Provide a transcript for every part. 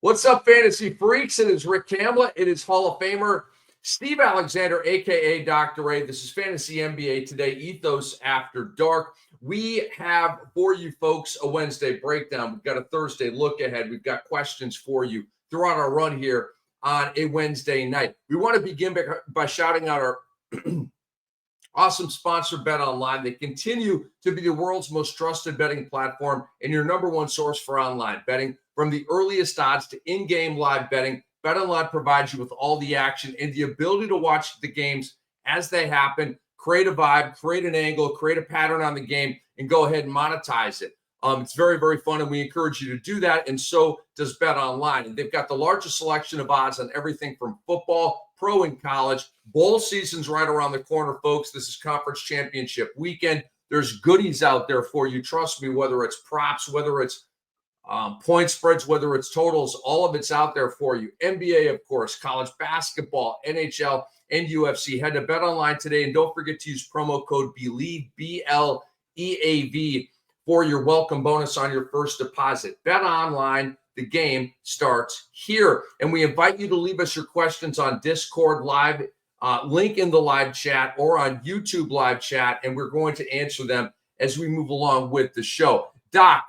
What's up, fantasy freaks? It is Rick Kamla. It is Hall of Famer Steve Alexander, a.k.a. Dr. A. This is Fantasy NBA Today, Ethos After Dark. We have for you folks a Wednesday breakdown. We've got a Thursday look ahead. We've got questions for you throughout our run here on a Wednesday night. We want to begin by shouting out our awesome sponsor, Bet Online. They continue to be the world's most trusted betting platform and your number one source for online betting. From the earliest odds to in-game live betting, Bet Online provides you with all the action and the ability to watch the games as they happen, create a vibe, create an angle, create a pattern on the game, and go ahead and monetize it. It's very, very fun, and we encourage you to do that, and so does Bet Online. And they've got the largest selection of odds on everything from football, pro, and college. Bowl season's right around the corner, folks. This is conference championship weekend. There's goodies out there for you. Trust me, whether it's props, whether it's point spreads, whether it's totals, all of it's out there for you. NBA, of course, college basketball, NHL, and UFC. Head to Bet Online today, and don't forget to use promo code BELIEVE, BLEAV, for your welcome bonus on your first deposit. Bet Online, the game starts here. And we invite you to leave us your questions on Discord live, link in the live chat, or on YouTube live chat, and we're going to answer them as we move along with the show. Doc,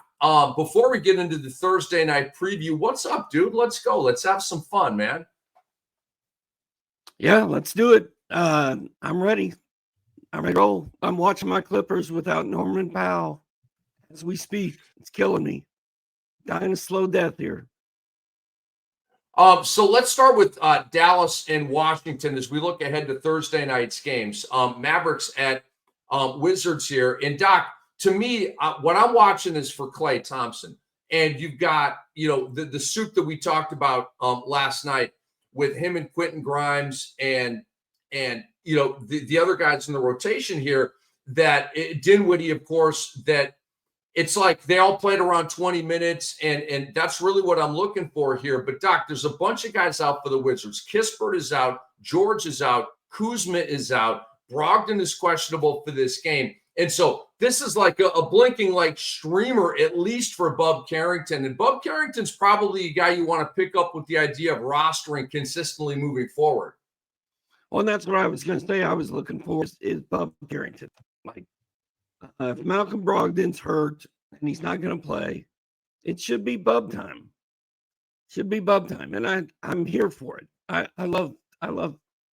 before we get into the Thursday night preview, what's up, dude? Let's go. Let's have some fun, man. Yeah, let's do it. I'm ready. I'm ready to roll. I'm watching my Clippers without Norman Powell as we speak. It's killing me. Dying a slow death here. So let's start with Dallas and Washington as we look ahead to Thursday night's games. Mavericks at Wizards here. And Doc, to me, what I'm watching is for Klay Thompson. And you've got, the soup that we talked about last night with him and Quentin Grimes and the other guys in the rotation here, that Dinwiddie, of course, that it's like they all played around 20 minutes, and that's really what I'm looking for here. But, Doc, there's a bunch of guys out for the Wizards. Kispert is out. George is out. Kuzma is out. Brogdon is questionable for this game. And so this is like a blinking like streamer, at least for Bub Carrington. And Bub Carrington's probably a guy you want to pick up with the idea of rostering consistently moving forward. Well, and that's what I was going to say. I was looking for is Bub Carrington. Like, if Malcolm Brogdon's hurt and he's not going to play, it should be Bub time. Should be Bub time. And I'm here for it. I love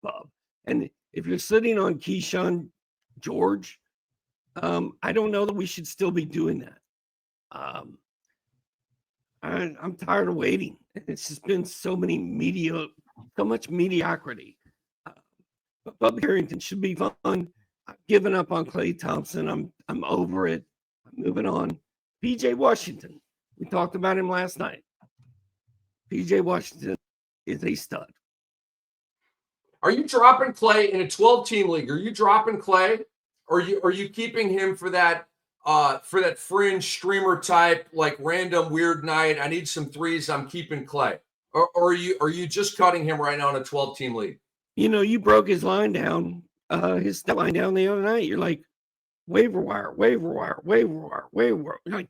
Bub. And if you're sitting on Keyshawn George, I don't know that we should still be doing that. I'm tired of waiting. It's just been so much mediocrity. But Bub Carrington should be fun. I've given up on Klay Thompson. I'm over it. I'm moving on. PJ Washington. We talked about him last night. PJ Washington is a stud. Are you dropping Klay in a 12-team league? Are you dropping Klay? Or are you keeping him for that fringe streamer type, like random weird night? I need some threes. I'm keeping Klay. Or are you just cutting him right now in a 12-team league? You broke his line down, his stat line down the other night. You're like, waiver wire. Like,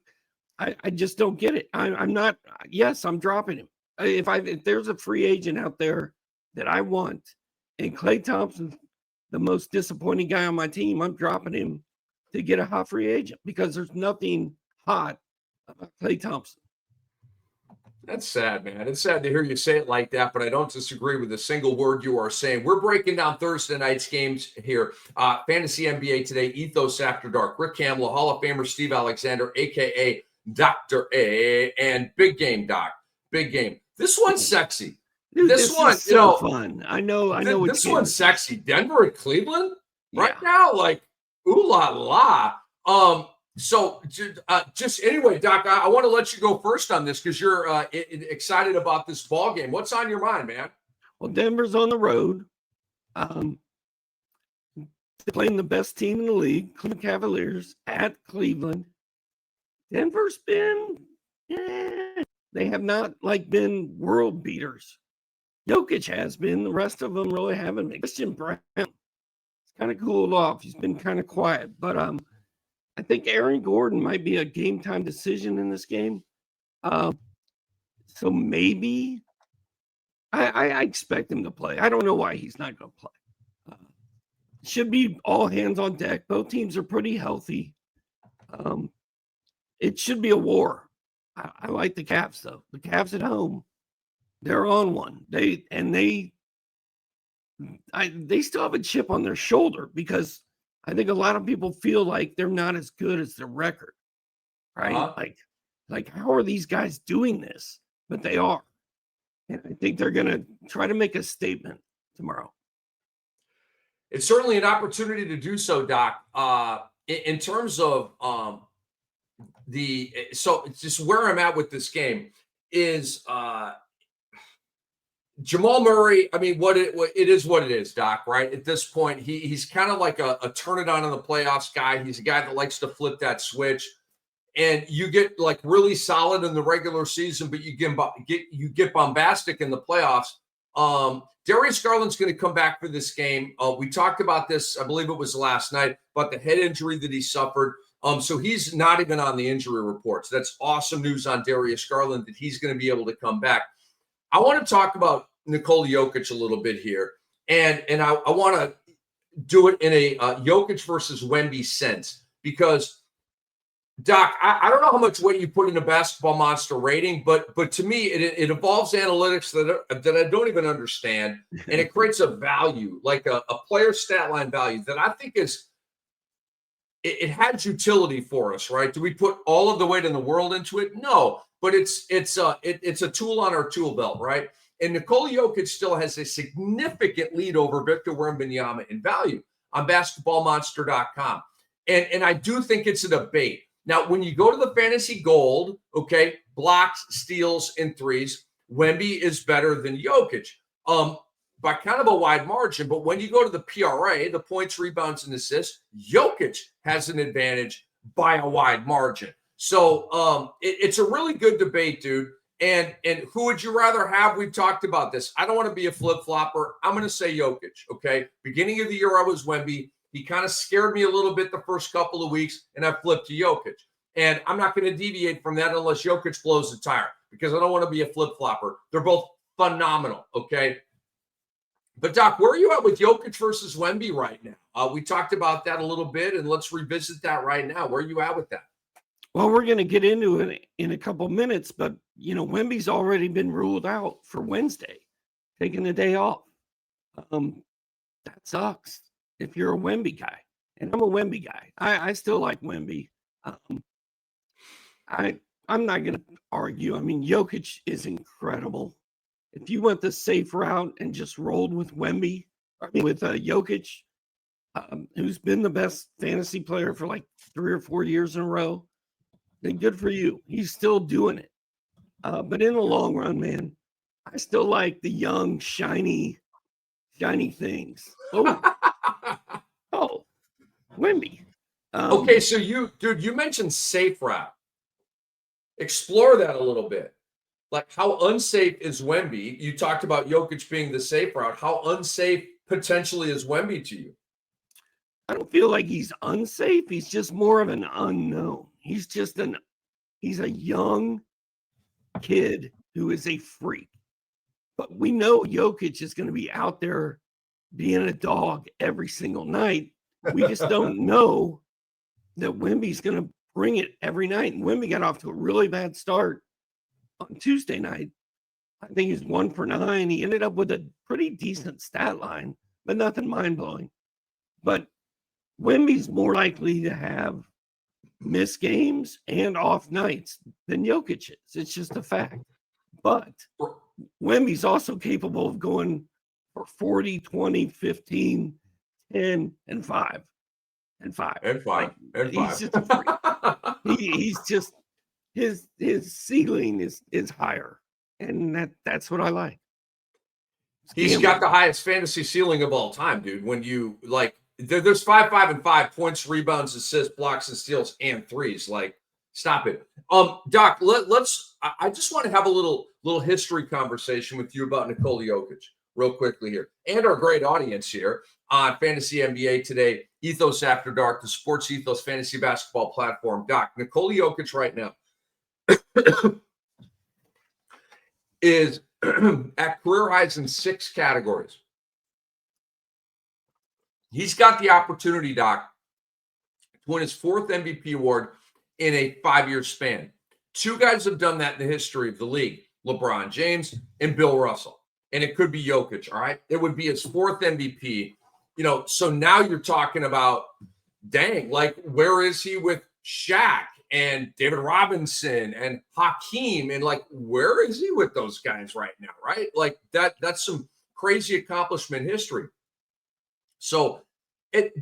I just don't get it. I'm not. Yes, I'm dropping him. If there's a free agent out there that I want, and Klay Thompson's the most disappointing guy on my team, I'm dropping him to get a hot free agent because there's nothing hot about Klay Thompson. That's sad, man. It's sad to hear you say it like that, but I don't disagree with a single word you are saying. We're breaking down Thursday night's games here. Fantasy NBA Today, Ethos After Dark. Rick Kamla, Hall of Famer Steve Alexander, a.k.a. Dr. A, and Big Game, Doc. Big Game. This one's sexy. Dude, this one's so fun. I know. This one's sexy. Denver and Cleveland right now, like, ooh la la. So just anyway, Doc, I want to let you go first on this because you're excited about this ball game. What's on your mind, man? Well, Denver's on the road. They're playing the best team in the league, Cleveland Cavaliers, at Cleveland. Denver's been, they have not been world beaters. Jokic has been. The rest of them really haven't been. Christian Brown, it's kind of cooled off. He's been kind of quiet. But I think Aaron Gordon might be a game-time decision in this game. So maybe I expect him to play. I don't know why he's not going to play. Should be all hands on deck. Both teams are pretty healthy. It should be a war. I like the Cavs, though. The Cavs at home, they're on one. They still have a chip on their shoulder because I think a lot of people feel like they're not as good as their record, right? Uh-huh. Like how are these guys doing this? But they are. And I think they're going to try to make a statement tomorrow. It's certainly an opportunity to do so, Doc. In terms of so it's just where I'm at with this game is Jamal Murray. I mean, what it is, what it is, Doc. Right at this point, he's kind of like a turn it on in the playoffs guy. He's a guy that likes to flip that switch, and you get like really solid in the regular season, but you get bombastic in the playoffs. Darius Garland's going to come back for this game. We talked about this, I believe it was last night, about the head injury that he suffered. So he's not even on the injury reports. That's awesome news on Darius Garland that he's going to be able to come back. I want to talk about Nikola Jokic a little bit here, and I want to do it in a Jokic versus Wemby sense because, Doc, I don't know how much weight you put in a basketball monster rating, but to me, it involves analytics that I don't even understand, and it creates a value, like a player stat line value that I think it has utility for us, right? Do we put all of the weight in the world into it? No, but it's a tool on our tool belt, right? And Nikola Jokic still has a significant lead over Victor Wembanyama in value on basketballmonster.com. And I do think it's a debate. Now, when you go to the fantasy gold, okay, blocks, steals, and threes, Wemby is better than Jokic by kind of a wide margin. But when you go to the PRA, the points, rebounds, and assists, Jokic has an advantage by a wide margin. So it's a really good debate, dude. And who would you rather have? We've talked about this. I don't want to be a flip-flopper. I'm going to say Jokic, okay? Beginning of the year, I was Wemby. He kind of scared me a little bit the first couple of weeks, and I flipped to Jokic. And I'm not going to deviate from that unless Jokic blows the tire because I don't want to be a flip-flopper. They're both phenomenal, okay? But, Doc, where are you at with Jokic versus Wemby right now? We talked about that a little bit, and let's revisit that right now. Where are you at with that? Well, we're going to get into it in a couple minutes, but, Wemby's already been ruled out for Wednesday, taking the day off. That sucks if you're a Wemby guy. And I'm a Wemby guy. I still like Wemby. I'm not going to argue. I mean, Jokic is incredible. If you went the safe route and just rolled with Wemby, with Jokic, who's been the best fantasy player for like 3 or 4 years in a row, then good for you. He's still doing it. But in the long run, man, I still like the young, shiny things. Oh, Wemby. Okay, so you mentioned safe route. Explore that a little bit. Like, how unsafe is Wemby? You talked about Jokic being the safe route. How unsafe potentially is Wemby to you? I don't feel like he's unsafe. He's just more of an unknown. He's a young kid who is a freak. But we know Jokic is going to be out there being a dog every single night. We just don't know that Wemby's going to bring it every night. And Wemby got off to a really bad start on Tuesday night. I think he's 1 for 9. He ended up with a pretty decent stat line, but nothing mind-blowing. But Wemby's more likely to have missed games and off nights than Jokic is. It's just a fact. But Wemby's also capable of going for 40, 20, 15, 10, and 5. And 5. And 5. And 5. He's just a freak. He's just his ceiling is higher. And that's what I like. He's got the highest fantasy ceiling of all time, dude. When you like there's 5, 5, and 5 points, rebounds, assists, blocks, and steals, and threes. Like, stop it. Doc, I just want to have a little history conversation with you about Nikola Jokic real quickly here. And our great audience here on Fantasy NBA today, Ethos After Dark, the Sports Ethos Fantasy Basketball platform. Doc, Nikola Jokic right now is at career highs in 6 categories. He's got the opportunity, Doc, to win his 4th MVP award in a 5-year span. 2 guys have done that in the history of the league, LeBron James and Bill Russell. And it could be Jokic, all right? It would be his 4th MVP. So now you're talking about, dang, like, where is he with Shaq and David Robinson and Hakeem? And, like, where is he with those guys right now, right? Like, that's some crazy accomplishment history. So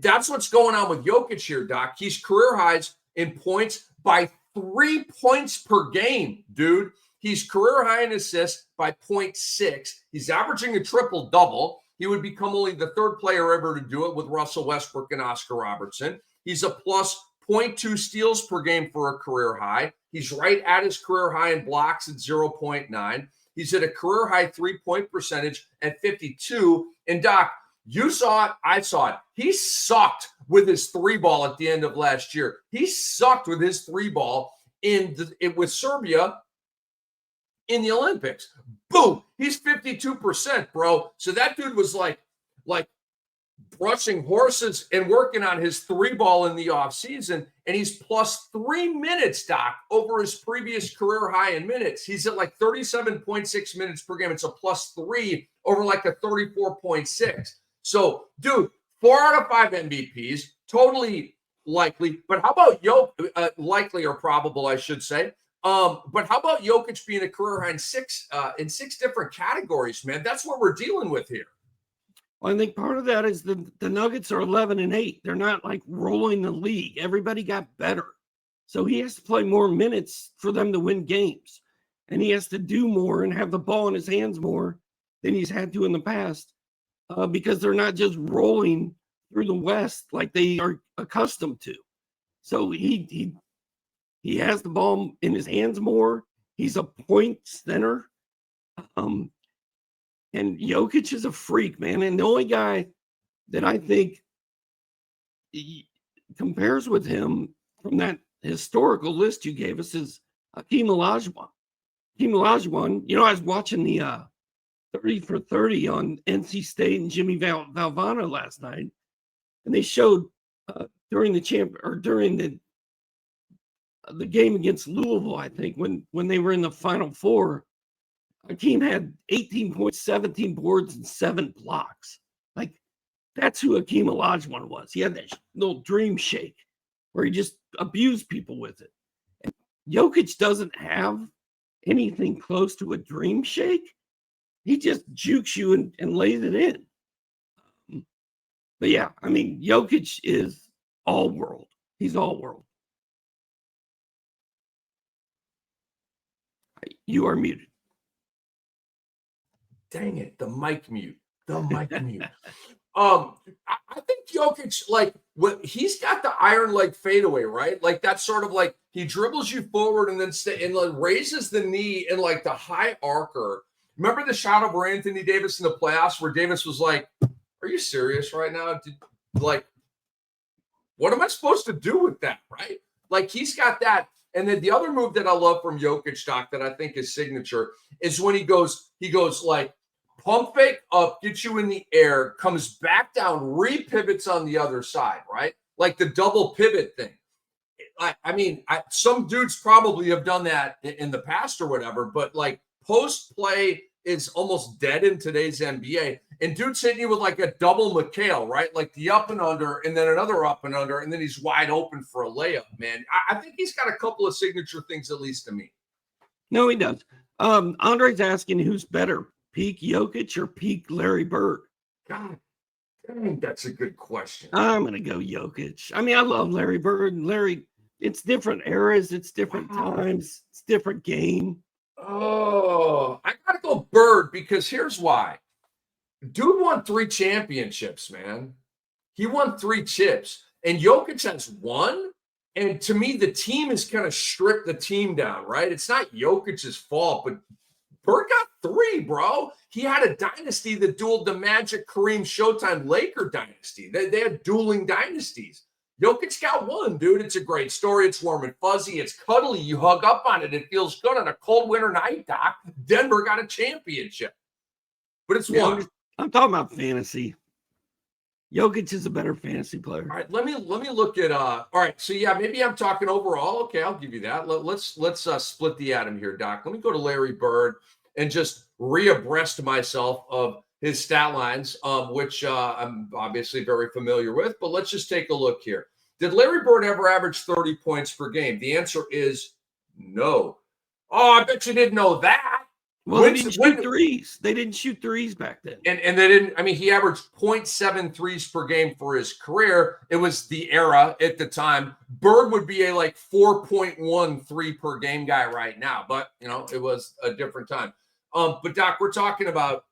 that's what's going on with Jokic here, Doc. He's career highs in points by 3 points per game, dude. He's career high in assists by 0.6. He's averaging a triple-double. He would become only the 3rd player ever to do it with Russell Westbrook and Oscar Robertson. He's a plus 0.2 steals per game for a career high. He's right at his career high in blocks at 0.9. He's at a career high 3-point percentage at 52. And Doc, you saw it. I saw it. He sucked with his 3-ball at the end of last year. He sucked with his 3-ball with Serbia in the Olympics. Boom. He's 52%, bro. So that dude was like brushing horses and working on his 3-ball in the offseason. And he's plus 3 minutes, Doc, over his previous career high in minutes. He's at like 37.6 minutes per game. It's a plus 3 over like a 34.6. So, dude, 4 out of 5 MVPs, totally likely. But how about likely or probable, I should say. But how about Jokic being a career high in 6 different categories, man? That's what we're dealing with here. Well, I think part of that is the Nuggets are 11-8. They're not like rolling the league. Everybody got better. So he has to play more minutes for them to win games. And he has to do more and have the ball in his hands more than he's had to in the past because they're not just rolling through the West like they are accustomed to. So he has the ball in his hands more. He's a point center. And Jokic is a freak, man. And the only guy that I think compares with him from that historical list you gave us is Hakeem Olajuwon. Hakeem Olajuwon, I was watching the 30 for 30 on NC State and Jimmy Valvano last night. And they showed during the game against Louisville, I think, when they were in the Final Four, Hakeem had 18 points, 17 boards, and 7 blocks. Like, that's who Hakeem Olajuwon was. He had that little dream shake where he just abused people with it. And Jokic doesn't have anything close to a dream shake. He just jukes you and lays it in. But yeah, I mean, Jokic is all world. He's all world. You are muted. Dang it, the mic mute. I think Jokic, he's got the iron leg fadeaway, right? Like, that's sort of like he dribbles you forward and then raises the knee in like the high arcer. Remember the shot over Anthony Davis in the playoffs where Davis was like, "Are you serious right now? What am I supposed to do with that?" Right? Like, he's got that. And then the other move that I love from Jokic, Doc, that I think is signature is when he goes like pump fake up, gets you in the air, comes back down, re-pivots on the other side, right? Like the double pivot thing. Some dudes probably have done that in the past or whatever, but like post play is almost dead in today's NBA. And dude's hitting you with like a double McHale, right? Like the up and under, and then another up and under, and then he's wide open for a layup, man. I think he's got a couple of signature things, at least to me. No, he does. Andre's asking who's better, peak Jokic or peak Larry Bird? God, dang, that's a good question. I'm going to go Jokic. I mean, I love Larry Bird. Larry, it's different eras. It's different times. It's different game. Oh, I got to go Bird because here's why. Dude won 3 championships, man. He won 3 chips. And Jokic has 1. And to me, the team has kind of stripped the team down, right? It's not Jokic's fault, but Bird got 3, bro. He had a dynasty that dueled the Magic, Kareem, Showtime, Laker dynasty. They had dueling dynasties. Jokic got one, dude. It's a great story. It's warm and fuzzy. It's cuddly. You hug up on it. It feels good on a cold winter night, Doc. Denver got a championship. But it's one. I'm talking about fantasy. Jokic is a better fantasy player. All right, let me look at all right. So yeah, maybe I'm talking overall. Okay, I'll give you that. Let's split the atom here, Doc. Let me go to Larry Bird and just reabreast myself of his stat lines, which I'm obviously very familiar with. But let's just take a look here. Did Larry Bird ever average 30 points per game? The answer is no. Oh, I bet you didn't know that. Well, they didn't shoot threes. They didn't shoot threes back then. And they didn't, I mean, he averaged 0.7 threes per game for his career. It was the era at the time. Bird would be a like 4.1 3 per game guy right now, but it was a different time. But Doc, we're talking about,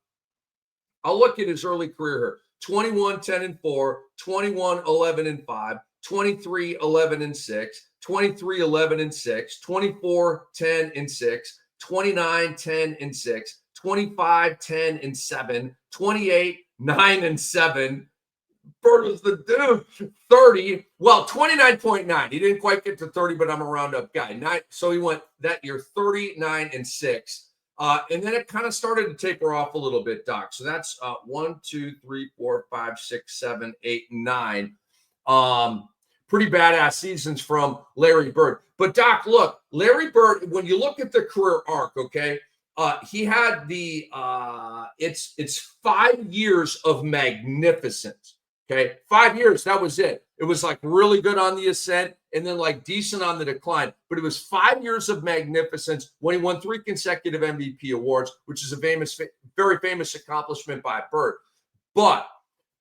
I'll look at his early career here. 21, 10 and 4, 21, 11 and 5, 23, 11 and 6, 23, 11 and 6, 24, 10 and 6, 29, 10 and 6, 25, 10 and 7, 28, 9 and 7. Bird was the dude. 30. Well, 29.9. He didn't quite get to 30, but I'm a roundup guy. So he went that year 39 and 6. And then it kind of started to taper off a little bit, Doc. So that's 1, 2, 3, 4, 5, 6, 7, 8, 9. Pretty badass seasons from Larry Bird. But Doc, look, Larry Bird, when you look at the career arc, okay, he had the it's 5 years of magnificence. Okay, 5 years, that was it. It was like really good on the ascent and then like decent on the decline. But it was 5 years of magnificence when he won 3 consecutive MVP awards, which is a very famous accomplishment by Bird. But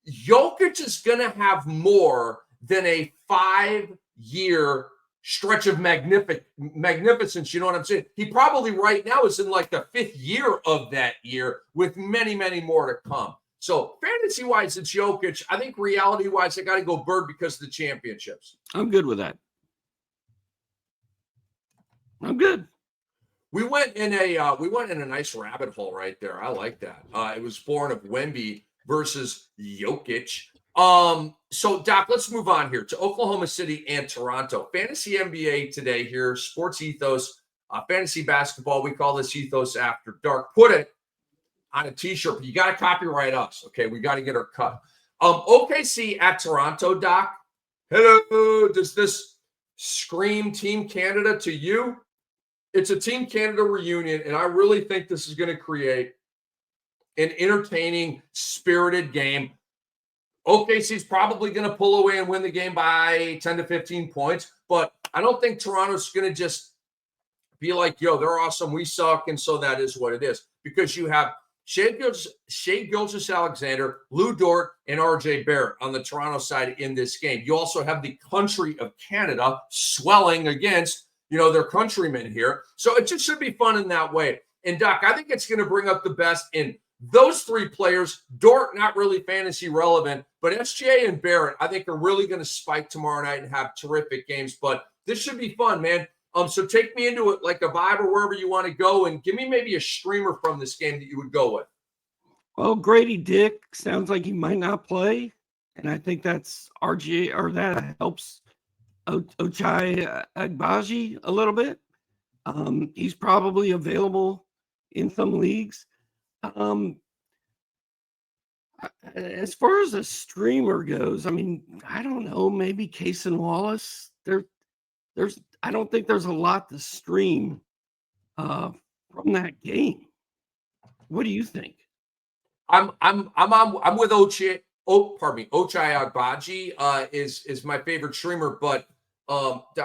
Jokic is going to have more than a 5-year stretch of magnificence. You know what I'm saying? He probably right now is in like the 5th year of that year with many, many more to come. So fantasy-wise, it's Jokic. I think reality-wise, I got to go Bird because of the championships. I'm good with that. I'm good. We went in a nice rabbit hole right there. I like that. It was born of Wemby versus Jokic. So Doc, let's move on here to Oklahoma City and Toronto. Fantasy NBA today here, Sports Ethos, fantasy basketball. We call this Ethos After Dark. Put it on a t-shirt, but you got to copyright us. Okay, we got to get our cut. OKC at Toronto, Doc. Hello, does this scream Team Canada to you? It's a Team Canada reunion, and I really think this is going to create an entertaining, spirited game. OKC's probably going to pull away and win the game by 10 to 15 points, but I don't think Toronto's going to just be like, yo, they're awesome, we suck, and so that is what it is. Because you have Shai Gilgeous-Alexander, Lou Dort, and RJ Barrett on the Toronto side in this game. You also have the country of Canada swelling against, their countrymen here. So it just should be fun in that way. And Doc, I think it's going to bring up the best in those 3 players. Dort, not really fantasy relevant, but SGA and Barrett, I think are really going to spike tomorrow night and have terrific games. But this should be fun, man. So take me into it like a vibe or wherever you want to go, and give me maybe a streamer from this game that you would go with. Well, Grady Dick sounds like he might not play, and I think that's RGA, or that helps Ochai Agbaji a little bit. He's probably available in some leagues. As far as a streamer goes, I mean, I don't know, maybe Cason Wallace. I don't think there's a lot to stream from that game. What do you think? I'm with Ochai. Ochai Agbaji is my favorite streamer, but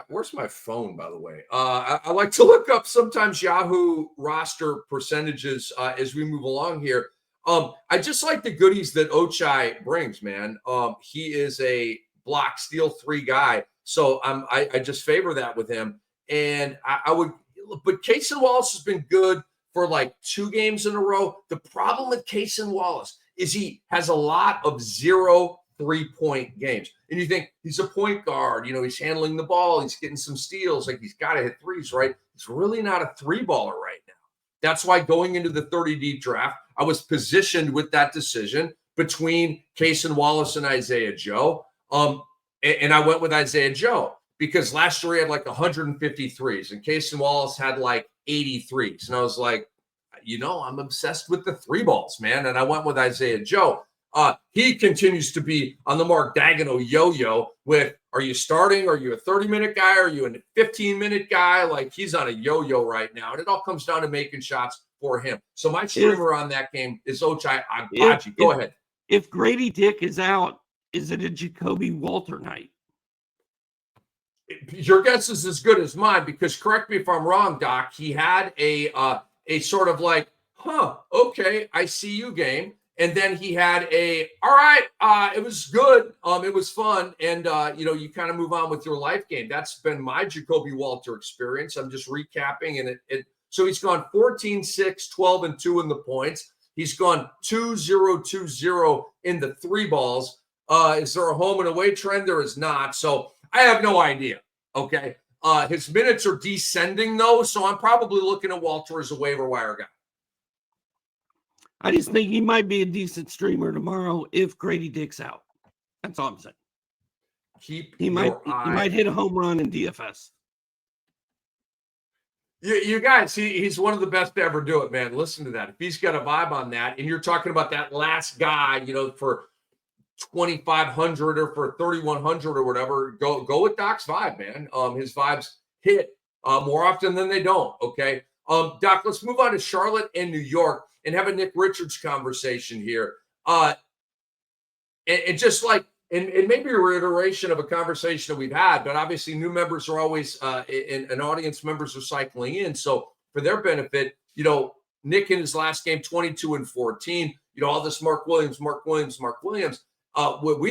where's my phone, by the way? I like to look up sometimes Yahoo roster percentages as we move along here. I just like the goodies that Ochai brings, man. He is a block, steal 3 guy. So I just favor that with him. And I would, but Cason Wallace has been good for like 2 games in a row. The problem with Cason Wallace is he has a lot of 0 3-point games. And you think he's a point guard, he's handling the ball, he's getting some steals, like he's got to hit threes, right? He's really not a 3-baller right now. That's why going into the 30 deep draft, I was positioned with that decision between Cason Wallace and Isaiah Joe. And I went with Isaiah Joe because last year he had like 153s and Casey Wallace had like 83s. And I was like, I'm obsessed with the three balls, man. And I went with Isaiah Joe. He continues to be on the Mark Daigneault yo-yo with, are you starting? Are you a 30-minute guy? Are you a 15-minute guy? Like, he's on a yo-yo right now. And it all comes down to making shots for him. So my streamer on that game is Ochai Agbaji. Go ahead. If Grady Dick is out, is it a Jacoby Walter night? Your guess is as good as mine, because correct me if I'm wrong, Doc. He had a sort of like, okay, I see you game. And then he had all right, it was good. It was fun. And, you kind of move on with your life game. That's been my Jacoby Walter experience. I'm just recapping. And so he's gone 14, 6, 12, and 2 in the points. He's gone 2-0-2-0 in the three balls. Is there a home and away trend? There is not. So I have no idea. Okay. His minutes are descending, though. So I'm probably looking at Walter as a waiver wire guy. I just think he might be a decent streamer tomorrow if Grady Dick's out. That's all I'm saying. He might hit a home run in DFS. You guys, he's one of the best to ever do it, man. Listen to that. If he's got a vibe on that, and you're talking about that last guy, for 2,500 or for 3,100 or whatever, go with Doc's vibe, man. His vibes hit more often than they don't. Okay, Doc, let's move on to Charlotte and New York and have a Nick Richards conversation here. And just like, and maybe a reiteration of a conversation that we've had, but obviously new members are always, and audience members are cycling in. So for their benefit, Nick in his last game, 22 and 14, all this Mark Williams. We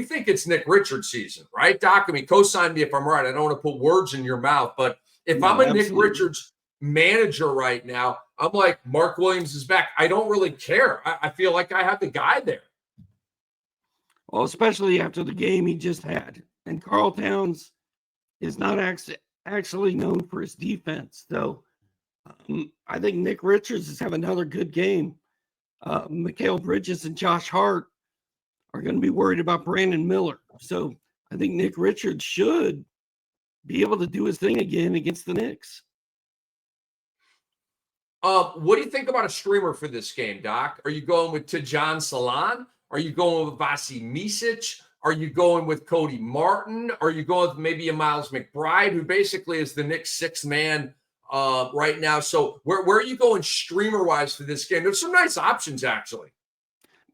think it's Nick Richards season, right, Doc? I mean, co-sign me if I'm right. I don't want to put words in your mouth, but if I'm a Nick Richards manager right now, I'm like, Mark Williams is back. I don't really care. I feel like I have the guy there. Well, especially after the game he just had. And Karl Towns is not actually known for his defense. So I think Nick Richards is having another good game. Mikal Bridges and Josh Hart are going to be worried about Brandon Miller. So I think Nick Richards should be able to do his thing again against the Knicks. What do you think about a streamer for this game, Doc? Are you going with Tijan Salan? Are you going with Vasi Micic? Are you going with Cody Martin? Are you going with maybe a Miles McBride, who basically is the Knicks' sixth man right now? So where are you going streamer-wise for this game? There's some nice options, actually.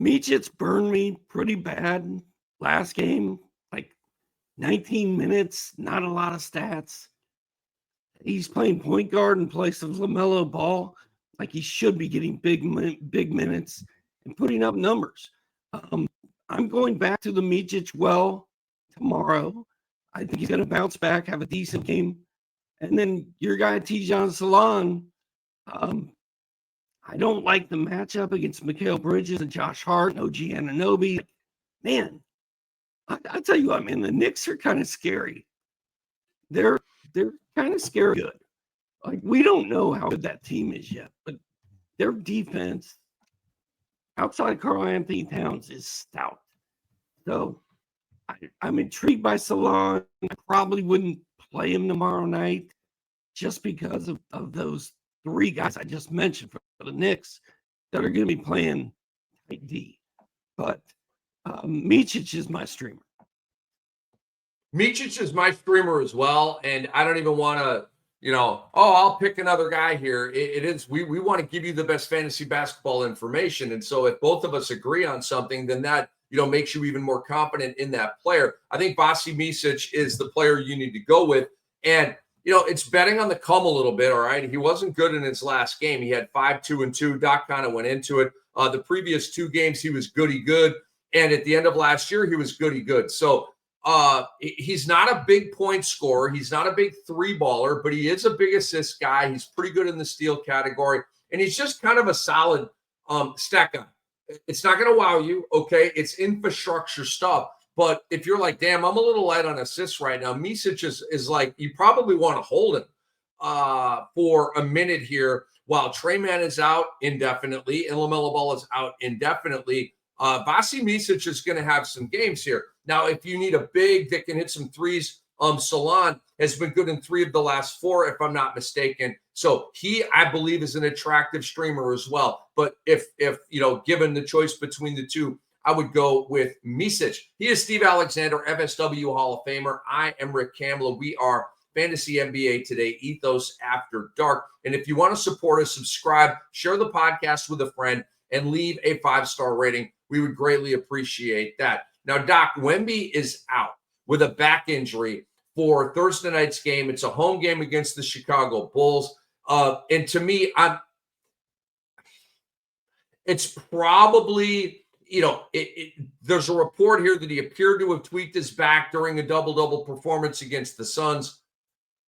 Micic burned me pretty bad last game, like 19 minutes, not a lot of stats. He's playing point guard in place of LaMelo Ball. Like, he should be getting big minutes and putting up numbers. I'm going back to the Micic well tomorrow. I think he's going to bounce back, have a decent game. And then your guy, Tijan Salan, I don't like the matchup against Mikal Bridges and Josh Hart and OG Anunoby. Man, I tell you what, man, the Knicks are kind of scary. They're kind of scary good. Like, we don't know how good that team is yet, but their defense outside Karl Anthony Towns is stout. So I'm intrigued by Salan. I probably wouldn't play him tomorrow night just because of those three guys I just mentioned for the Knicks that are going to be playing tight D. But Micic is my streamer. Micic is my streamer as well, and I don't even want to, I'll pick another guy here. It is, we want to give you the best fantasy basketball information, and so if both of us agree on something, then that, makes you even more confident in that player. I think Vasi Micic is the player you need to go with, and it's betting on the come a little bit, all right? He wasn't good in his last game. He had 5-2-2. Doc kind of went into it. The previous two games, he was goody good, and at the end of last year, he was goody good. So he's not a big point scorer. He's not a big three baller, but he is a big assist guy. He's pretty good in the steal category, and he's just kind of a solid stack guy. It's not going to wow you, okay? It's infrastructure stuff. But if you're like, damn, I'm a little light on assists right now, Micic is like, you probably want to hold him for a minute here while Trey Mann is out indefinitely and LaMelo Ball is out indefinitely. Vasi Micic is going to have some games here. Now, if you need a big that can hit some threes, Salon has been good in 3 of the last 4, if I'm not mistaken. So he, I believe, is an attractive streamer as well. But if given the choice between the two, I would go with Micic. He is Steve Alexander, FSW Hall of Famer. I am Rick Kamla. We are Fantasy NBA Today, Ethos After Dark. And if you want to support us, subscribe, share the podcast with a friend, and leave a 5-star rating. We would greatly appreciate that. Now, Doc, Wemby is out with a back injury for Thursday night's game. It's a home game against the Chicago Bulls. And to me, it's probably, there's a report here that he appeared to have tweaked his back during a double-double performance against the Suns.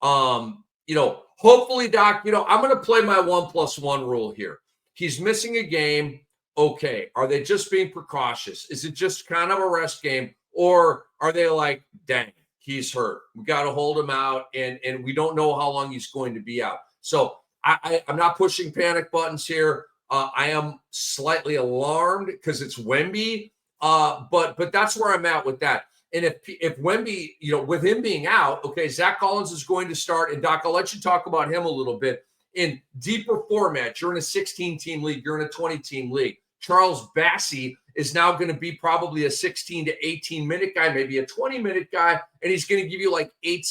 Hopefully, Doc, I'm going to play my 1+1 rule here. He's missing a game. Okay. Are they just being precautious? Is it just kind of a rest game? Or are they like, dang, he's hurt. We got to hold him out, and we don't know how long he's going to be out. So I'm not pushing panic buttons here. I am slightly alarmed because it's Wemby, but that's where I'm at with that. And if Wemby, with him being out, okay, Zach Collins is going to start. And Doc, I'll let you talk about him a little bit. In deeper format, you're in a 16-team league, you're in a 20-team league. Charles Bassey is now going to be probably a 16 to 18-minute guy, maybe a 20-minute guy, and he's going to give you like 8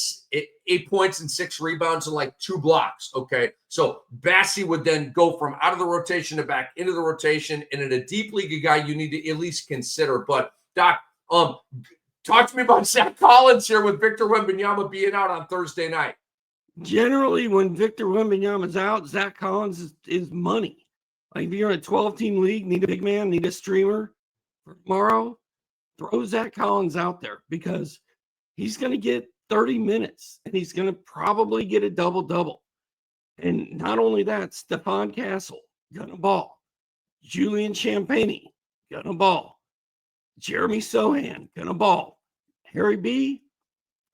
points and 6 rebounds and like 2 blocks, okay? So Bassey would then go from out of the rotation to back into the rotation, and in a deep league, a guy you need to at least consider. But, Doc, talk to me about Zach Collins here with Victor Wembanyama being out on Thursday night. Generally, when Victor Wembanyama's out, Zach Collins is money. Like if you're in a 12-team league, need a big man, need a streamer for tomorrow, throw Zach Collins out there because he's going to get 30 minutes and he's going to probably get a double-double. And not only that, Stephon Castle, gonna ball. Julian Champagnie, gonna ball. Jeremy Sohan, gonna ball. Harry B,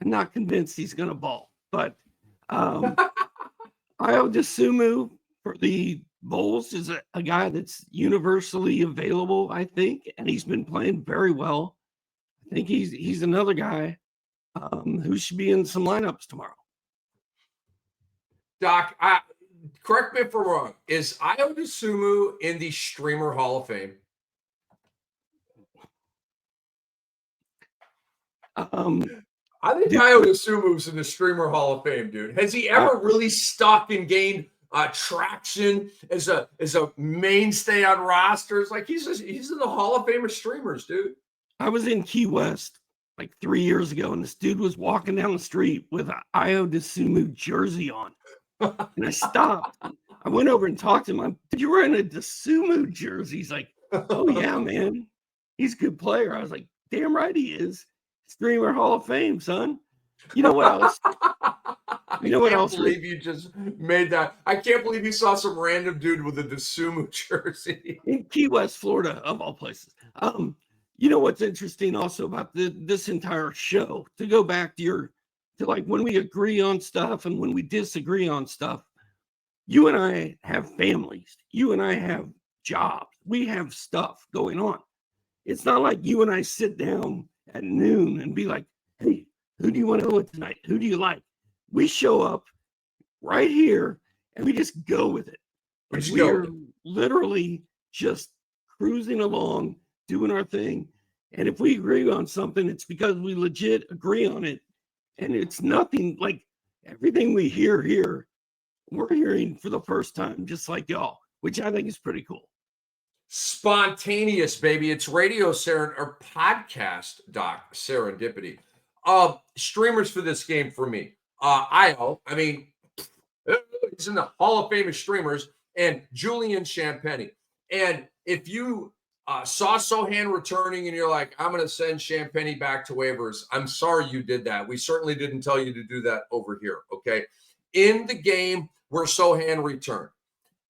I'm not convinced he's gonna ball. But Ayo Dosunmu for the Bulls is a guy that's universally available, I think, and he's been playing very well. I think he's another guy who should be in some lineups tomorrow. Doc, correct me if I'm wrong. Is Ayo Dosunmu in the Streamer Hall of Fame? I think Ayo Dosunmu's in the Streamer Hall of Fame, dude. Has he ever really stuck and gained traction as a mainstay on rosters? Like he's in the Hall of Fame of streamers, dude. I was in Key West like 3 years ago, and this dude was walking down the street with an Ayo Dosunmu jersey on. And I stopped. I went over and talked to him. Did you wearing a Dosunmu jersey? He's like, oh, yeah, man. He's a good player. I was like, damn right he is. Streamer Hall of Fame, son. You know what else? You know what else? I can't believe you just made that. I can't believe you saw some random dude with a Dosunmu jersey. In Key West, Florida, of all places. You know what's interesting also about this entire show, to go back to like when we agree on stuff and when we disagree on stuff, you and I have families. You and I have jobs. We have stuff going on. It's not like you and I sit down at noon and be like, hey, who do you want to go with tonight? Who do you like? We show up right here and we just go with it. We're literally just cruising along, doing our thing. And if we agree on something, it's because we legit agree on it. And it's nothing like everything we hear here, we're hearing for the first time, just like y'all, which I think is pretty cool. Spontaneous, baby. It's radio or podcast, Doc, serendipity. Streamers for this game for me. Ayo, I mean, he's in the Hall of Fame of streamers, and Julian Champagnie. And if you saw Sohan returning and you're like, I'm going to send Champagnie back to waivers, I'm sorry you did that. We certainly didn't tell you to do that over here, okay? In the game where Sohan returned.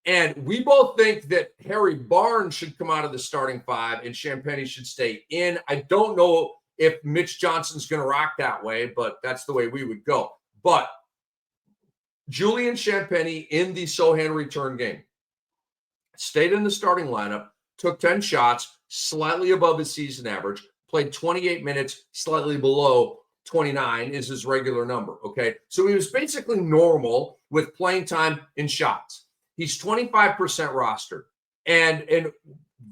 And we both think that Harry Barnes should come out of the starting 5 and Champagnie should stay in. I don't know if Mitch Johnson's going to rock that way, but that's the way we would go. But Julian Champagnie in the Sohan return game stayed in the starting lineup, took 10 shots, slightly above his season average, played 28 minutes, slightly below 29 is his regular number. Okay. So he was basically normal with playing time and shots. He's 25% rostered and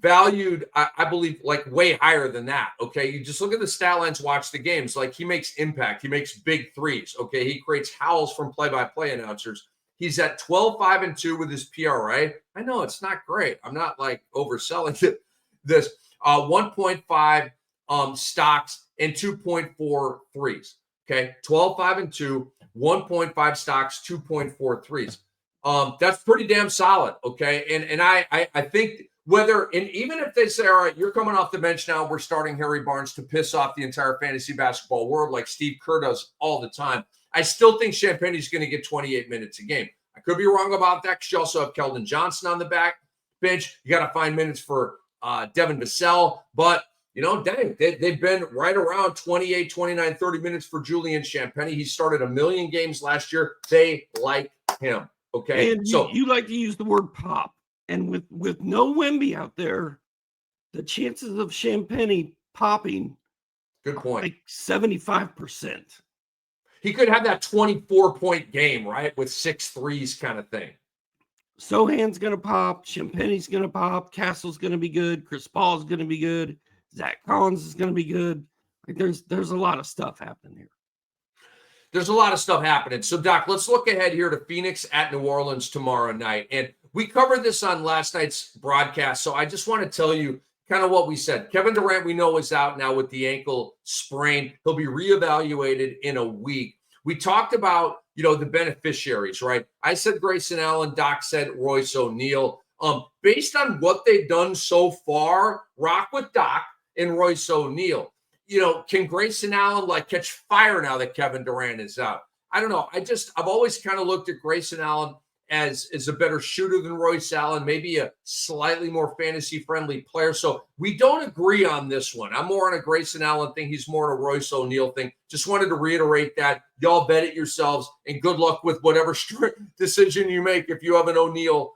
valued, I believe, like way higher than that. Okay. You just look at the stat lines, watch the games. Like he makes impact, he makes big threes. Okay. He creates howls from play-by-play announcers. He's at 12-5-2 with his PRA. I know it's not great. I'm not like overselling this. 1.5 stocks and 2.4 threes. Okay. 12-5-2, 1.5 stocks, 2.4 threes. That's pretty damn solid. Okay. And I think whether, and even if they say, all right, you're coming off the bench now, we're starting Harry Barnes to piss off the entire fantasy basketball world like Steve Kerr does all the time, I still think Champagne's going to get 28 minutes a game. I could be wrong about that because you also have Keldon Johnson on the back bench. You got to find minutes for Devin Vassell. But, you know, dang, they've been right around 28, 29, 30 minutes for Julian Champagne. He started 1 million games last year. They like him. Okay. And you like to use the word pop. And with no Wemby out there, the chances of Champagne popping, good point, like 75%. He could have that 24-point game, right, with 6 threes kind of thing. Sohan's going to pop. Champagne's going to pop. Castle's going to be good. Chris Paul's going to be good. Zach Collins is going to be good. Like there's a lot of stuff happening here. There's a lot of stuff happening. So, Doc, let's look ahead here to Phoenix at New Orleans tomorrow night. And we covered this on last night's broadcast, so I just want to tell you kind of what we said. Kevin Durant, we know, is out now with the ankle sprain. He'll be reevaluated in a week. We talked about, you know, the beneficiaries, right? I said Grayson Allen. Doc said Royce O'Neal. Based on what they've done so far, rock with Doc and Royce O'Neal. You know, can Grayson Allen like catch fire now that Kevin Durant is out? I don't know. I've always kind of looked at Grayson Allen as a better shooter than Royce Allen, maybe a slightly more fantasy-friendly player. So we don't agree on this one. I'm more on a Grayson Allen thing. He's more on a Royce O'Neal thing. Just wanted to reiterate that. Y'all bet it yourselves, and good luck with whatever decision you make if you have an O'Neal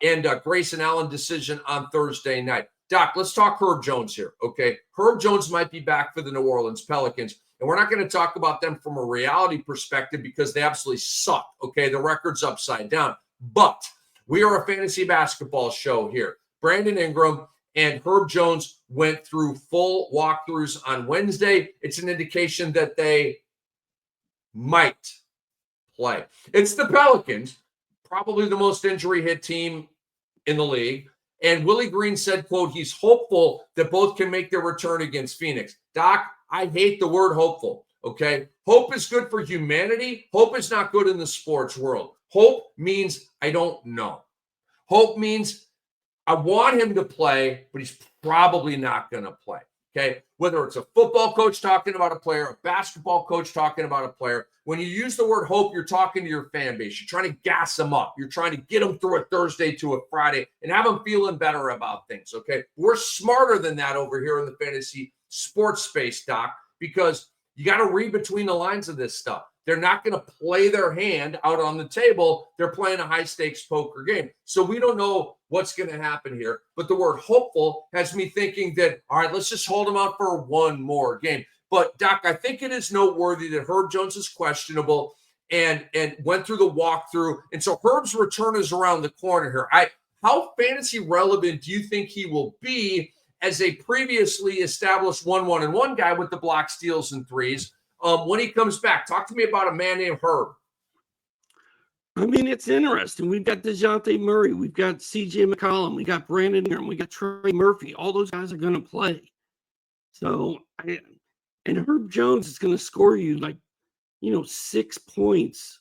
and Grayson Allen decision on Thursday night. Doc, let's talk Herb Jones here, okay? Herb Jones might be back for the New Orleans Pelicans, and we're not going to talk about them from a reality perspective because they absolutely suck, okay? The record's upside down. But we are a fantasy basketball show here. Brandon Ingram and Herb Jones went through full walkthroughs on Wednesday. It's an indication that they might play. It's the Pelicans, probably the most injury-hit team in the league. And Willie Green said, quote, he's hopeful that both can make their return against Phoenix. Doc, I hate the word hopeful, okay? Hope is good for humanity. Hope is not good in the sports world. Hope means I don't know. Hope means I want him to play, but he's probably not going to play, okay? Whether it's a football coach talking about a player, a basketball coach talking about a player, when you use the word hope, you're talking to your fan base. You're trying to gas them up. You're trying to get them through a Thursday to a Friday and have them feeling better about things, okay? We're smarter than that over here in the fantasy sports space, Doc, because you got to read between the lines of this stuff. They're not going to play their hand out on the table. They're playing a high-stakes poker game. So we don't know what's going to happen here. But the word hopeful has me thinking that, all right, let's just hold them out for one more game. But, Doc, I think it is noteworthy that Herb Jones is questionable and went through the walkthrough. And so Herb's return is around the corner here. How fantasy relevant do you think he will be as a previously established 1-1-1 guy with the block, steals, and threes when he comes back? Talk to me about a man named Herb. I mean, it's interesting. We've got DeJounte Murray. We've got CJ McCollum. We got Brandon Ingram. We got Trey Murphy. All those guys are going to play. So, and Herb Jones is going to score you 6 points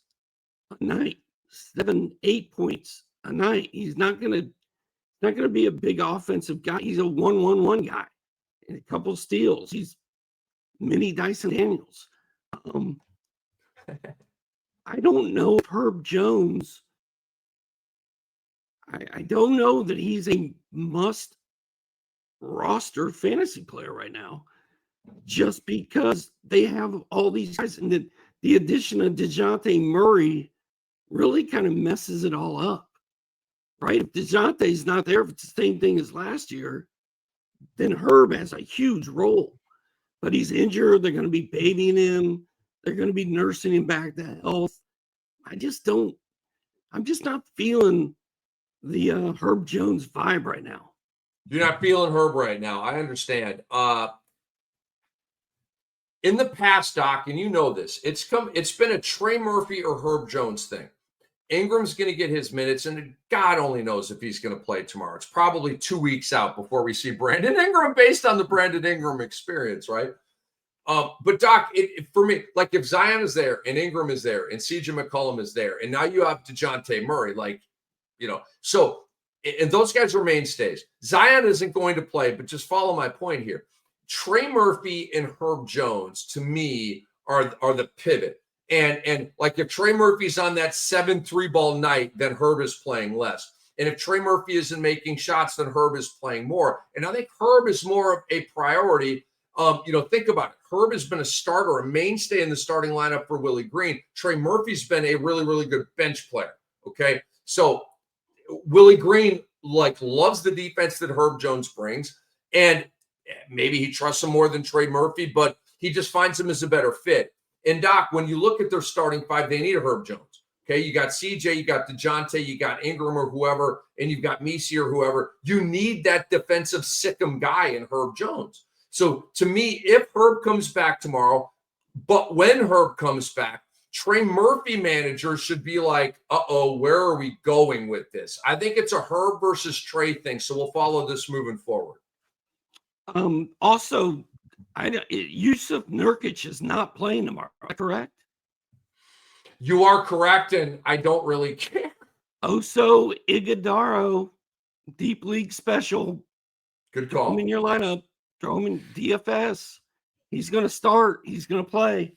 a night, 7, 8 points a night. He's not going to be a big offensive guy. He's a 1-1-1 guy and a couple steals. He's mini Dyson Daniels. I don't know if Herb Jones, I don't know that he's a must roster fantasy player right now, just because they have all these guys. And the addition of DeJounte Murray really kind of messes it all up, right? If DeJounte's not there, if it's the same thing as last year, then Herb has a huge role. But he's injured. They're going to be babying him. They're going to be nursing him back to health. I'm just not feeling the Herb Jones vibe right now. You're not feeling Herb right now. I understand. In the past, Doc, and you know this, it's been a Trey Murphy or Herb Jones thing. Ingram's going to get his minutes, and God only knows if he's going to play tomorrow. It's probably 2 weeks out before we see Brandon Ingram based on the Brandon Ingram experience, right? But Doc, for me, like if Zion is there and Ingram is there and CJ McCollum is there, and now you have DeJounte Murray, so and those guys are mainstays. Zion isn't going to play, but just follow my point here. Trey Murphy and Herb Jones, to me, are the pivot. And like if Trey Murphy's on that 7-3 ball night, then Herb is playing less. And if Trey Murphy isn't making shots, then Herb is playing more. And I think Herb is more of a priority. Think about it. Herb has been a starter, a mainstay in the starting lineup for Willie Green. Trey Murphy's been a really, really good bench player. Okay. So Willie Green loves the defense that Herb Jones brings. And maybe he trusts him more than Trey Murphy, but he just finds him as a better fit. And Doc, when you look at their starting five, they need a Herb Jones. Okay, you got CJ, you got DeJounte, you got Ingram or whoever, and you've got Messi or whoever. You need that defensive sick'em guy in Herb Jones. So to me, if Herb comes back tomorrow, but when Herb comes back, Trey Murphy managers should be like, where are we going with this? I think it's a Herb versus Trey thing, so we'll follow this moving forward. Also, Yusuf Nurkic is not playing tomorrow, correct? You are correct, and I don't really care. Oso Iguodaro, deep league special. Good call. Throw him in your lineup. Throw him in DFS. He's going to start. He's going to play.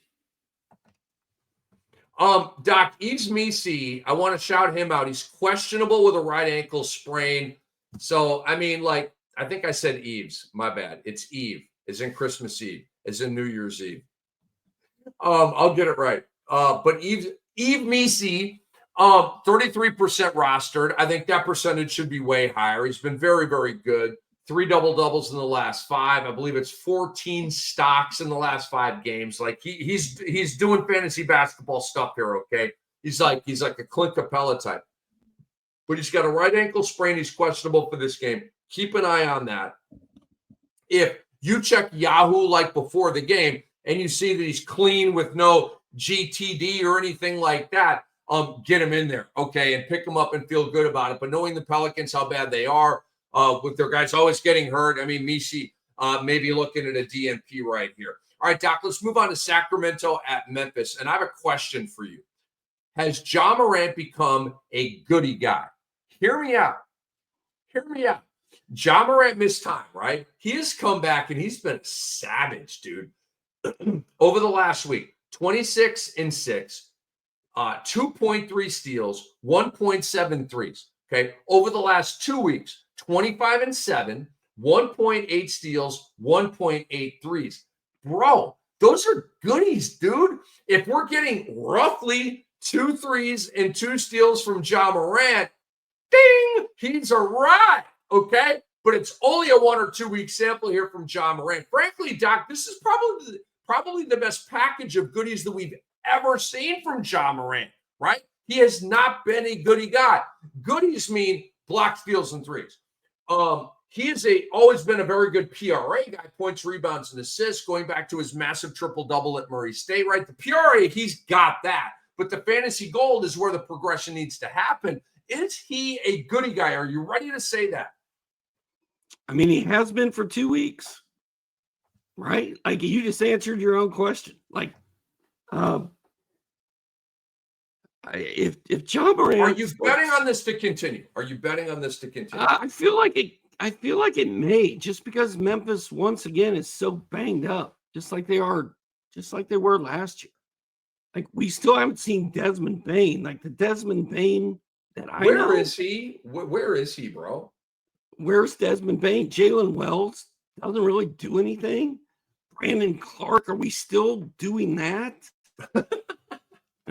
Doc, Yves Messi, I want to shout him out. He's questionable with a right ankle sprain. So, I mean, I think I said Eves. My bad. It's Eve. It's in Christmas Eve. It's in New Year's Eve. I'll get it right. But Yves Messi, 33% rostered. I think that percentage should be way higher. He's been very, very good. 3 double-doubles in the last 5. I believe it's 14 stocks in the last 5 games. He's doing fantasy basketball stuff here, okay? He's like a Clint Capella type. But he's got a right ankle sprain. He's questionable for this game. Keep an eye on that. If you check Yahoo before the game and you see that he's clean with no GTD or anything like that, get him in there, okay, and pick him up and feel good about it. But knowing the Pelicans, how bad they are, with their guys always getting hurt, I mean, Messi maybe looking at a DNP right here. All right, Doc, let's move on to Sacramento at Memphis. And I have a question for you. Has Ja Morant become a goody guy? Hear me out. Ja Morant missed time, right? He has come back and he's been savage, dude. Over the last week, 26 and 6, 2.3 steals, 1.7 threes. Okay. Over the last 2 weeks, 25 and 7, 1.8 steals, 1.8 threes. Bro, those are goodies, dude. If we're getting roughly 2 threes and 2 steals from Ja Morant, ding, he's a rat. Okay. But it's only a 1 or 2 week sample here from Ja Morant. Frankly, Doc, this is probably the best package of goodies that we've ever seen from Ja Morant, right? He has not been a goody guy. Goodies mean block, steals, and threes. He has always been a very good PRA guy, points, rebounds, and assists, going back to his massive triple-double at Murray State, right? The PRA, he's got that. But the fantasy gold is where the progression needs to happen. Is he a goody guy? Are you ready to say that? I mean, he has been for 2 weeks, right? You just answered your own question. If Ja Morant, are you betting on this to continue? I feel like it may, just because Memphis once again is so banged up, just like they were last year. We still haven't seen Desmond Bane, the Desmond Bane that I know. Where is he? Where is he, bro? Where's Desmond Bane? Jalen Wells doesn't really do anything. Brandon Clark, are we still doing that? I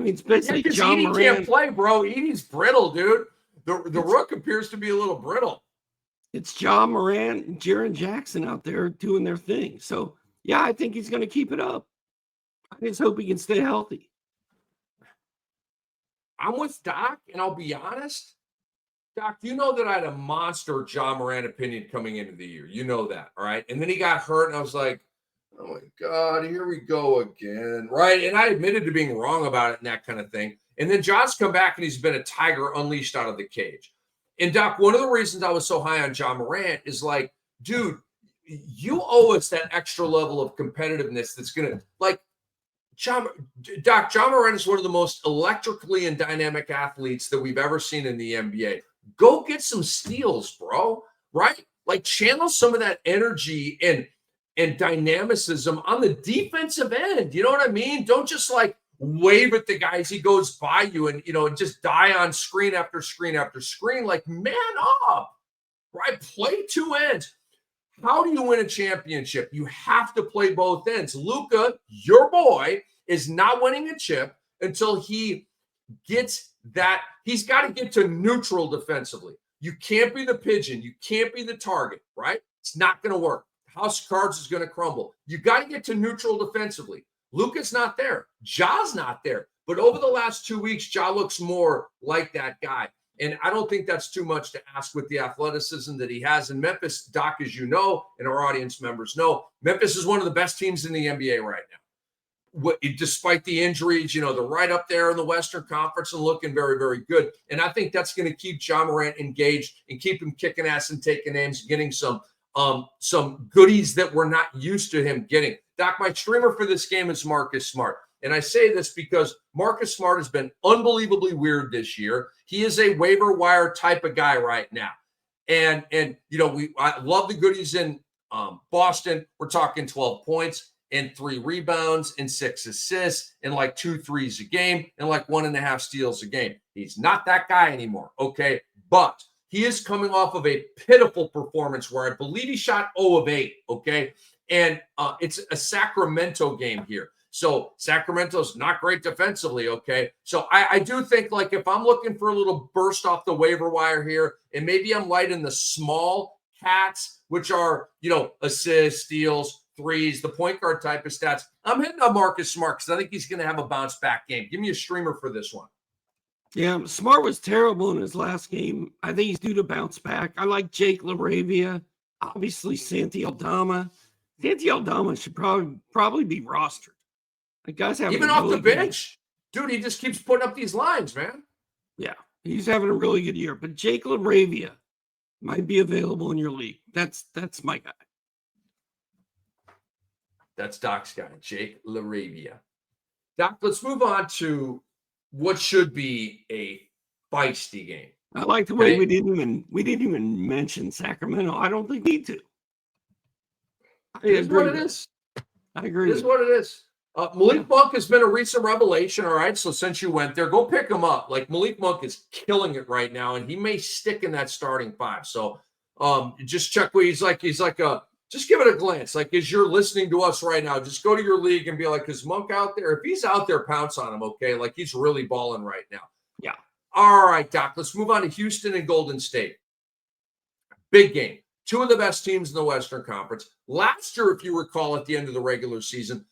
mean, it's basically Ja Morant. Edey can't play, bro. Edey's brittle, dude. The Rook appears to be a little brittle. It's Ja Morant and Jaren Jackson out there doing their thing. So, yeah, I think he's going to keep it up. I just hope he can stay healthy. I'm with Doc, and I'll be honest. Doc, you know that I had a monster Ja Morant opinion coming into the year. You know that, all right? And then he got hurt, and I was like, oh my God, here we go again, right? And I admitted to being wrong about it and that kind of thing. And then John's come back, and he's been a tiger unleashed out of the cage. And Doc, one of the reasons I was so high on Ja Morant is like, dude, you owe us that extra level of competitiveness that's going to, like, Ja Morant is one of the most electrically and dynamic athletes that we've ever seen in the NBA. Go get some steals, bro. Right? Like channel some of that energy and dynamicism on the defensive end. You know what I mean? Don't just like wave at the guys he goes by you and just die on screen after screen after screen. Like, man up, right? Play two ends. How do you win a championship? You have to play both ends. Luka, your boy, is not winning a chip until he gets that. He's got to get to neutral defensively. You can't be the pigeon. You can't be the target, right? It's not going to work. House of Cards is going to crumble. You got to get to neutral defensively. Luka's not there. Ja's not there. But over the last 2 weeks, Ja looks more like that guy. And I don't think that's too much to ask with the athleticism that he has. In Memphis, Doc, as you know, and our audience members know, Memphis is one of the best teams in the NBA right now. Despite the injuries, they're right up there in the Western Conference and looking very, very good. And I think that's going to keep Ja Morant engaged and keep him kicking ass and taking names, getting some goodies that we're not used to him getting. Doc, my streamer for this game is Marcus Smart. And I say this because Marcus Smart has been unbelievably weird this year. He is a waiver wire type of guy right now. And I love the goodies in Boston. We're talking 12 points and 3 rebounds and 6 assists and like 2 threes a game and like 1.5 steals a game. He's not that guy anymore, okay? But he is coming off of a pitiful performance where I believe he shot 0 of 8, okay? And it's a Sacramento game here. So Sacramento's not great defensively, okay? So I do think, like, if I'm looking for a little burst off the waiver wire here, and maybe I'm light in the small cats, which are, assists, steals, threes, the point guard type of stats, I'm hitting on Marcus Smart because I think he's going to have a bounce back game. Give me a streamer for this one. Yeah, Smart was terrible in his last game. I think he's due to bounce back. I like Jake LaRavia, obviously Santi Aldama. Santi Aldama should probably be rostered. Like, guys having even off the bench, dude, he just keeps putting up these lines, man. Yeah, he's having a really good year. But Jake LaRavia might be available in your league. That's my guy. That's Doc's guy, Jake LaRavia. Doc, let's move on to what should be a feisty game. I like the way we didn't even mention Sacramento. I don't think we need to. It is what it is. I agree. It is what it is. Malik Monk has been a recent revelation. All right, so since you went there, go pick him up. Like, Malik Monk is killing it right now, and he may stick in that starting 5. So, just check what he's like. Just give it a glance. Like, as you're listening to us right now, just go to your league and be like, is Monk out there? If he's out there, pounce on him. Okay, like, he's really balling right now. Yeah. All right, Doc. Let's move on to Houston and Golden State. Big game. 2 of the best teams in the Western Conference. Last year, if you recall, at the end of the regular season,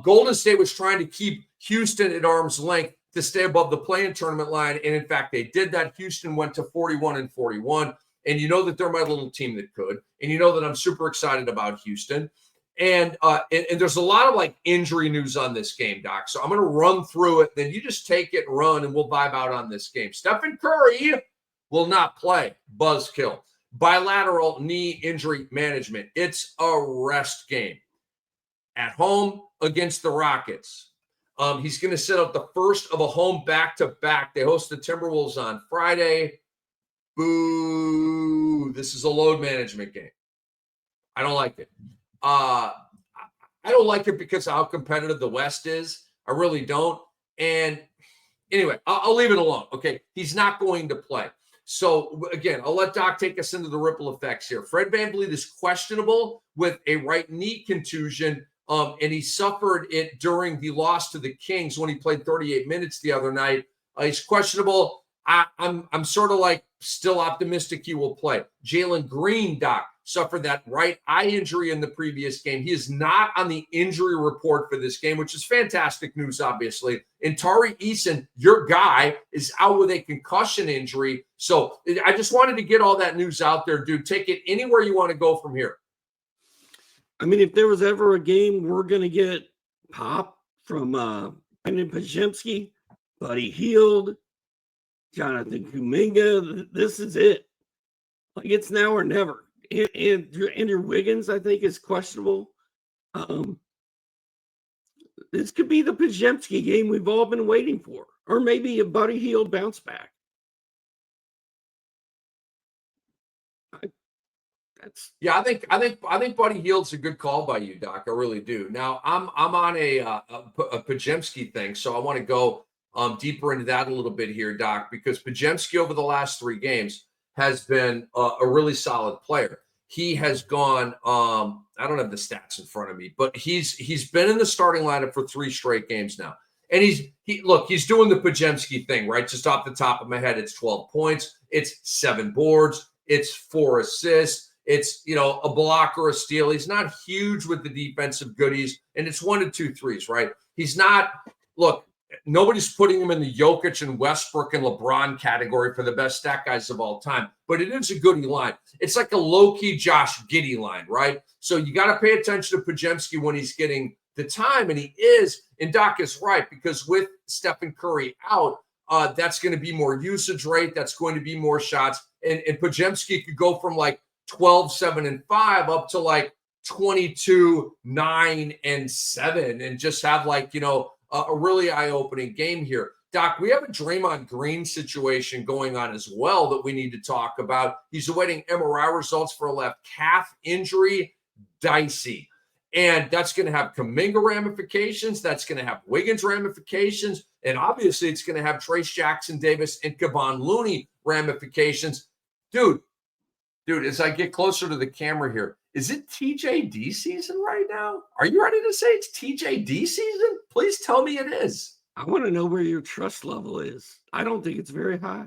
Golden State was trying to keep Houston at arm's length to stay above the play-in tournament line. And in fact, they did that. Houston went to 41-41. And you know that they're my little team that could. And you know that I'm super excited about Houston. And there's a lot of like injury news on this game, Doc. So I'm going to run through it. Then you just take it and run, and we'll vibe out on this game. Stephen Curry will not play. Buzzkill. Bilateral knee injury management. It's a rest game. At home against the Rockets. He's going to set up the first of a home back-to-back. They host the Timberwolves on Friday. Boo. This is a load management game. I don't like it. I don't like it because of how competitive the West is. I really don't. And anyway, I'll leave it alone. Okay. He's not going to play. So, again, I'll let Doc take us into the ripple effects here. Fred VanVleet is questionable with a right knee contusion. And he suffered it during the loss to the Kings when he played 38 minutes the other night. He's questionable. I'm sort of like still optimistic he will play. Jalen Green, Doc, suffered that right eye injury in the previous game. He is not on the injury report for this game, which is fantastic news, obviously. And Tari Eason, your guy, is out with a concussion injury. So I just wanted to get all that news out there, dude. Take it anywhere you want to go from here. I mean, if there was ever a game we're going to get pop from Brandon Pajemski, Buddy Hield, Jonathan Kuminga, this is it. Like, it's now or never. And Andrew Wiggins, I think, is questionable. This could be the Pajemski game we've all been waiting for, or maybe a Buddy Hield bounce back. I think Buddy Hield's a good call by you, Doc. I really do. Now I'm on a Pajemski thing, so I want to go deeper into that a little bit here, Doc, because Pajemski over the last 3 games has been a really solid player. He has gone. I don't have the stats in front of me, but he's been in the starting lineup for 3 straight games now, and he's doing the Pajemski thing, right? Just off the top of my head, it's 12 points, it's 7 boards, it's 4 assists. It's, a block or a steal. He's not huge with the defensive goodies, and it's 1 to 2 threes, right? He's not, nobody's putting him in the Jokic and Westbrook and LeBron category for the best stat guys of all time, but it is a goodie line. It's like a low-key Josh Giddey line, right? So you got to pay attention to Pajemski when he's getting the time, and he is, and Doc is right, because with Stephen Curry out, that's going to be more usage rate. That's going to be more shots, and Pajemski could go from 12, 7, and 5 up to 22, 9, and 7, and just have a really eye-opening game here. Doc, we have a Draymond Green situation going on as well that we need to talk about. He's awaiting MRI results for a left calf injury, dicey. And that's going to have Kuminga ramifications. That's going to have Wiggins ramifications. And obviously it's going to have Trace Jackson Davis and Kevon Looney ramifications. Dude, as I get closer to the camera here, is it TJD season right now? Are you ready to say it's TJD season? Please tell me it is. I want to know where your trust level is. I don't think it's very high.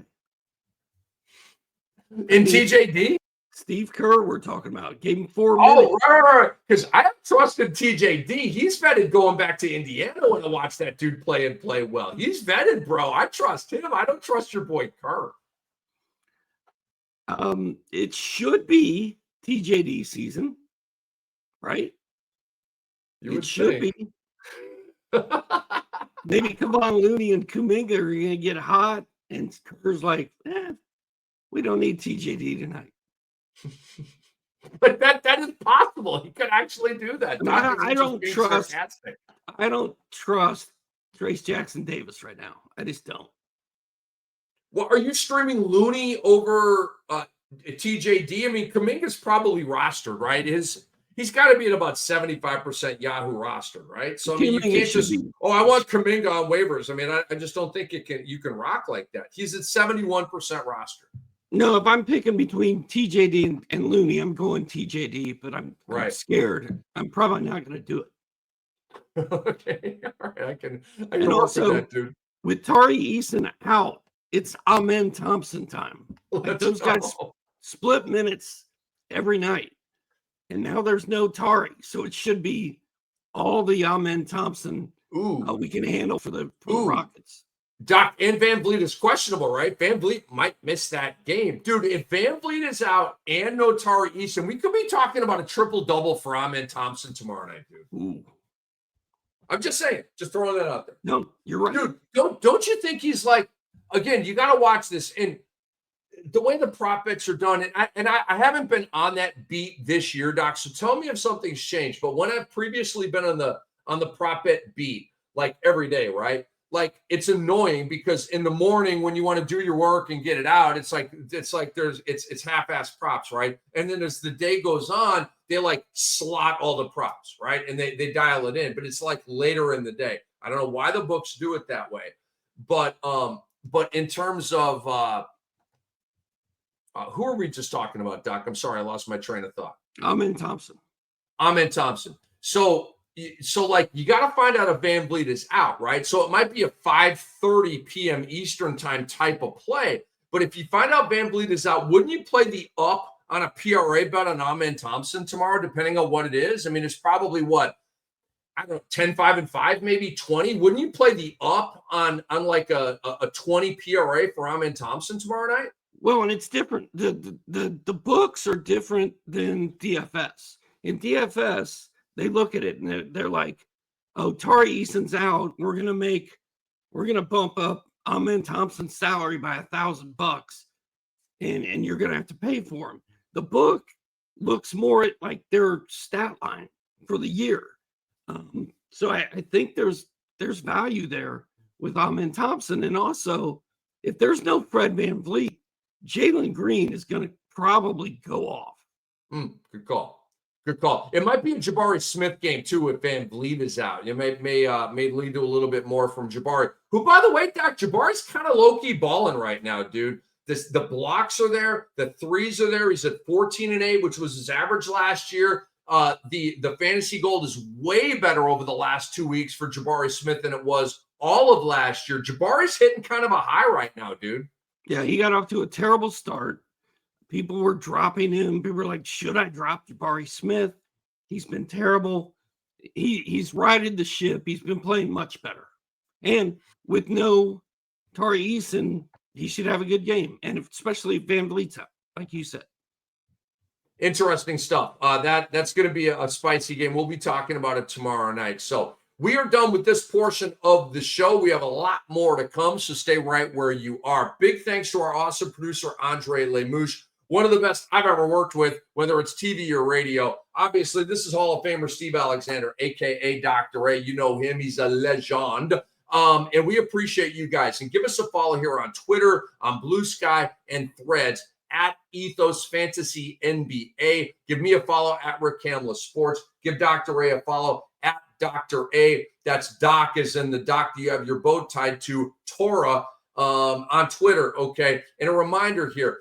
In TJD? Steve Kerr, we're talking about. Gave him 4 minutes. Oh, right. Because I have trusted TJD. He's vetted going back to Indiana when I watched that dude play and play well. He's vetted, bro. I trust him. I don't trust your boy Kerr. It should be TJD season, right? It should be. Maybe Kevon Looney and Kuminga are going to get hot, and Kerr's like, we don't need TJD tonight. But that is possible. He could actually do that. I don't trust Trace Jackson Davis right now. I just don't. Well, are you streaming Looney over TJD? I mean, Kuminga's probably rostered, right? He's got to be at about 75% Yahoo rostered, right? So I mean, you can't just I want Kuminga on waivers. I mean, I just don't think you can rock like that. He's at 71% rostered. No, if I'm picking between TJD and Looney, I'm going TJD, but I'm scared. I'm probably not going to do it. Okay, all right, I can and work also, with that, dude. With Tari Eason out, it's Amen Thompson time. Those guys split minutes every night, and now there's no Tari, so it should be all the Amen Thompson we can handle for the Rockets. Doc, and Van Vliet is questionable, right? Van Vliet might miss that game. Dude, if Van Vliet is out and no Tari Eason, we could be talking about a triple-double for Amen Thompson tomorrow night, dude. Ooh. I'm just saying, just throwing that out there. No, you're right. Dude, don't you think he's again, you got to watch this. And the way the prop bets are done, and I haven't been on that beat this year, Doc, so tell me if something's changed. But when I've previously been on the prop bet beat, every day, right? It's annoying because in the morning when you want to do your work and get it out, it's half-ass props, right? And then as the day goes on, they slot all the props, right? And they dial it in, but it's later in the day. I don't know why the books do it that way, but in terms of who are we just talking about, Doc? I'm sorry, I lost my train of thought. Amen Thompson. So So, like, you got to find out if Van Vliet is out, right? So it might be a 5:30 p.m. Eastern time type of play. But if you find out Van Vliet is out, wouldn't you play the up on a PRA bet on Amen Thompson tomorrow, depending on what it is? I mean, it's probably what, I don't know, 10, 5, and 5, maybe 20. Wouldn't you play the up on like a 20 PRA for Amen Thompson tomorrow night? Well, and it's different. The books are different than DFS. In DFS, they look at it and they're like, oh, Tari Eason's out. We're gonna bump up Amen Thompson's salary by $1,000, and you're gonna have to pay for him. The book looks more at like their stat line for the year. So I think there's value there with Amen Thompson, and also if there's no Fred Van Vliet, Jalen Green is going to probably go off. Good call. Good call. It might be a Jabari Smith game too if Van Vliet is out. It may lead to a little bit more from Jabari, who, by the way, Doc, Jabari's kind of low-key balling right now, dude. The blocks are there, the threes are there. He's at 14-8, which was his average last year. The fantasy gold is way better over the last 2 weeks for Jabari Smith than it was all of last year. Jabari's hitting kind of a high right now, dude. Yeah, he got off to a terrible start. People were dropping him. People were like, should I drop Jabari Smith? He's been terrible. He's righted the ship. He's been playing much better. And with no Tari Eason, he should have a good game. And especially if Van Vliet's out, like you said. Interesting stuff. That's going to be a spicy game. We'll be talking about it tomorrow night. So we are done with this portion of the show. We have a lot more to come, so stay right where you are. Big thanks to our awesome producer, Andre Lemouche, one of the best I've ever worked with, whether it's TV or radio. Obviously, this is Hall of Famer Steve Alexander, a.k.a. Dr. A. You know him. He's a legend. And we appreciate you guys. And give us a follow here on Twitter, on Blue Sky, and Threads at Ethos Fantasy NBA. Give me a follow at Rick Kamla Sports. Give Dr. A follow at Dr. A. That's Doc, as in the doc you have your boat tied to, Torah, on Twitter. Okay. And a reminder here,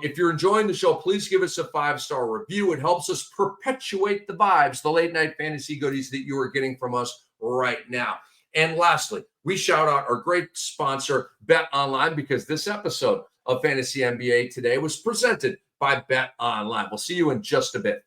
if you're enjoying the show, please give us a 5-star review. It helps us perpetuate the vibes, the late night fantasy goodies that you are getting from us right now. And lastly, we shout out our great sponsor, Bet Online, because this episode of Fantasy NBA today was presented by Bet Online. We'll see you in just a bit.